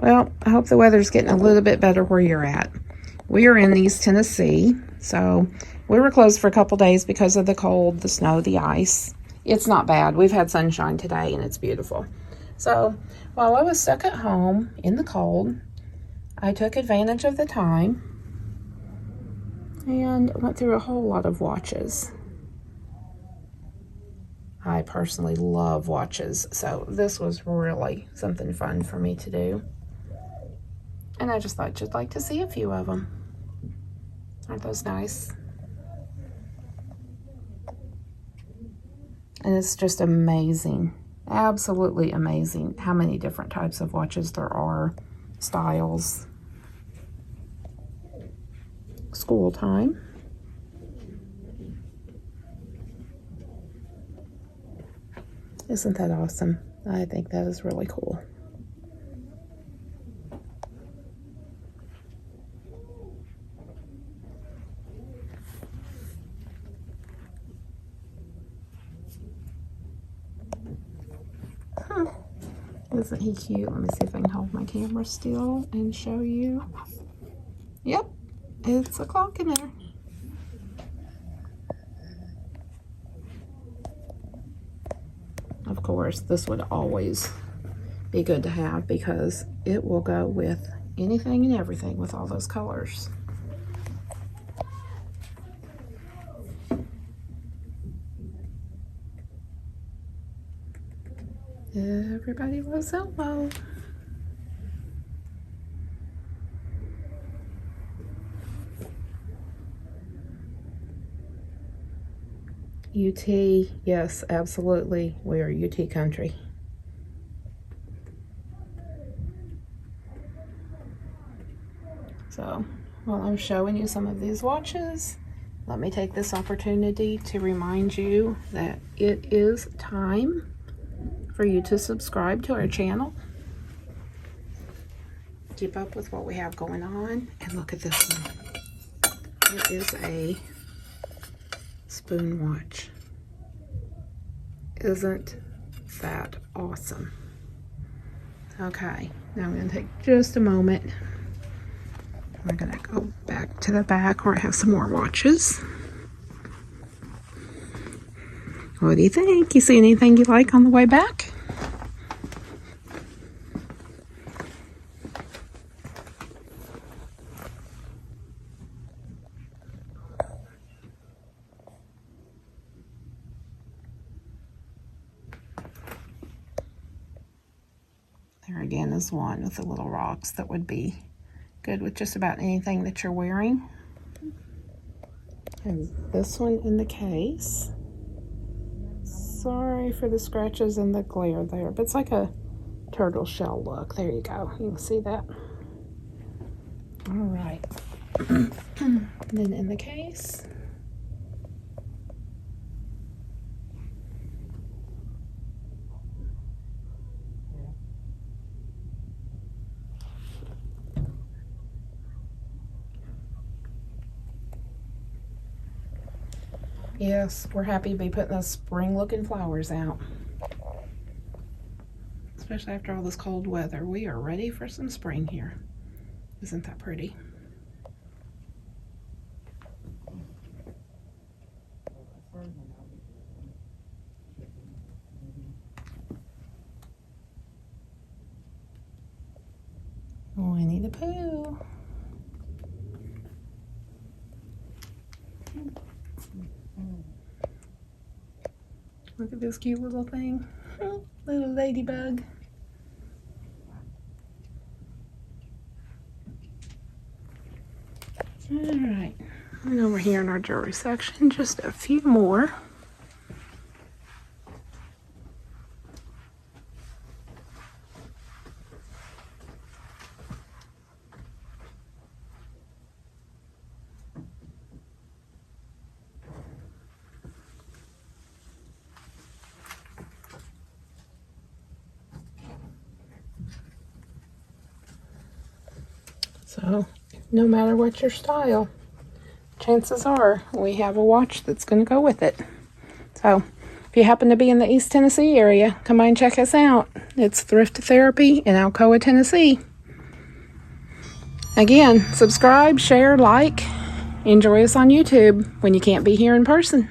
Well, I hope the weather's getting a little bit better where you're at. We are in East Tennessee, so we were closed for a couple days because of the cold, the snow, the ice. It's not bad. We've had sunshine today, and it's beautiful. So while I was stuck at home in the cold, I took advantage of the time and went through a whole lot of watches. I personally love watches, so this was really something fun for me to do. And I just thought you'd like to see a few of them. Aren't those nice? And it's just amazing, absolutely amazing how many different types of watches there are, styles. School time. Isn't that awesome? I think that is really cool. Isn't he cute? Let me see if I can hold my camera still and show you. Yep, it's a clock in there. Of course, this would always be good to have because it will go with anything and everything with all those colors. Everybody loves Elmo. UT, yes, absolutely. We are UT country. So, while I'm showing you some of these watches, let me take this opportunity to remind you that it is time for you to subscribe to our channel. Keep up with what we have going on. And look at this one. It is a spoon watch. Isn't that awesome? Okay, now I'm going to take just a moment. We're going to go back to the back where I have some more watches. What do you think? You see anything you like on the way back? There again is one with the little rocks that would be good with just about anything that you're wearing. And this one in the case. Sorry for the scratches and the glare there, but it's like a turtle shell look. There you go. You can see that. All right. Then in the case, yes, we're happy to be putting those spring-looking flowers out. Especially after all this cold weather. We are ready for some spring here. Isn't that pretty? Winnie the Pooh. Look at this cute little thing. Little ladybug. Alright, and over here in our jewelry section, just a few more. So, no matter what your style, chances are we have a watch that's going to go with it. So, if you happen to be in the East Tennessee area, come by and check us out. It's Thrift Therapy in Alcoa, Tennessee. Again, subscribe, share, like. Enjoy us on YouTube when you can't be here in person.